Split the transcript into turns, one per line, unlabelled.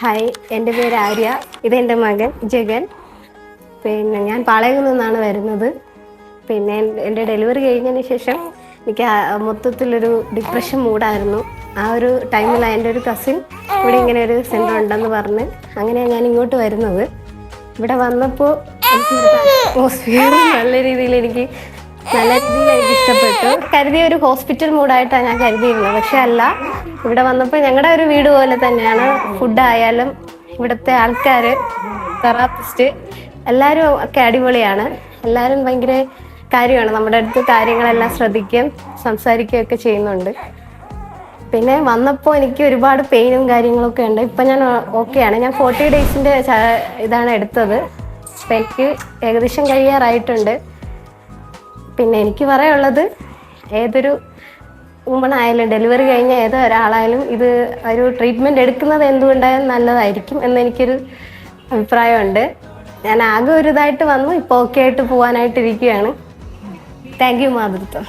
Hi, എൻ്റെ പേര് ആര്യ. ഇതെൻ്റെ മകൻ ജഗൻ. പിന്നെ ഞാൻ പാളയത്തിൽ നിന്നാണ് വരുന്നത്. പിന്നെ എൻ്റെ ഡെലിവറി കഴിഞ്ഞതിന് ശേഷം എനിക്ക് മൊത്തത്തിലൊരു ഡിപ്രഷൻ മൂഡായിരുന്നു. ആ ഒരു ടൈമിലാണ് എൻ്റെ ഒരു കസിൻ ഇവിടെ ഇങ്ങനെ ഒരു സെൻ്റർ ഉണ്ടെന്ന് പറഞ്ഞ് അങ്ങനെയാണ് ഞാൻ ഇങ്ങോട്ട് വരുന്നത്. ഇവിടെ വന്നപ്പോൾ അറ്റ്മോസ്ഫിയർ നല്ല രീതിയിൽ എനിക്ക് ഇഷ്ടപ്പെട്ടു. കരുതിയ ഒരു ഹോസ്പിറ്റൽ മൂഡായിട്ടാണ് ഞാൻ കരുതിയിരുന്നത്. പക്ഷെ അല്ല, ഇവിടെ വന്നപ്പോൾ ഞങ്ങളുടെ ഒരു വീട് പോലെ തന്നെയാണ്. ഫുഡായാലും ഇവിടുത്തെ ആൾക്കാർ, തെറാപ്പിസ്റ്റ് എല്ലാവരും ഒക്കെ അടിപൊളിയാണ്. എല്ലാവരും ഭയങ്കര കാര്യമാണ്. നമ്മുടെ അടുത്ത് കാര്യങ്ങളെല്ലാം ശ്രദ്ധിക്കുകയും സംസാരിക്കുകയും ഒക്കെ ചെയ്യുന്നുണ്ട്. പിന്നെ വന്നപ്പോൾ എനിക്ക് ഒരുപാട് പെയിനും കാര്യങ്ങളൊക്കെ ഉണ്ട്. ഇപ്പം ഞാൻ ഓക്കെയാണ്. ഞാൻ 40 ഡേയ്സിൻ്റെ ഇതാണ് എടുത്തത്. അപ്പം എനിക്ക് ഏകദേശം കഴിയാറായിട്ടുണ്ട്. പിന്നെ എനിക്ക് പറയാനുള്ളത്, ഏതൊരു വുമൺ ആയാലും ഡെലിവറി കഴിഞ്ഞ ഏതോ ഒരാളായാലും ഇത് ഒരു ട്രീറ്റ്മെൻറ്റ് എടുക്കുന്നത് എന്തുകൊണ്ടായാലും നല്ലതായിരിക്കും എന്നെനിക്കൊരു അഭിപ്രായമുണ്ട്. ഞാൻ ആകെ ഒരു ഇതായിട്ട് വന്നു, ഇപ്പോൾ ഓക്കെ ആയിട്ട് പോകാനായിട്ടിരിക്കുകയാണ്. Thank you മാതൃത്വം.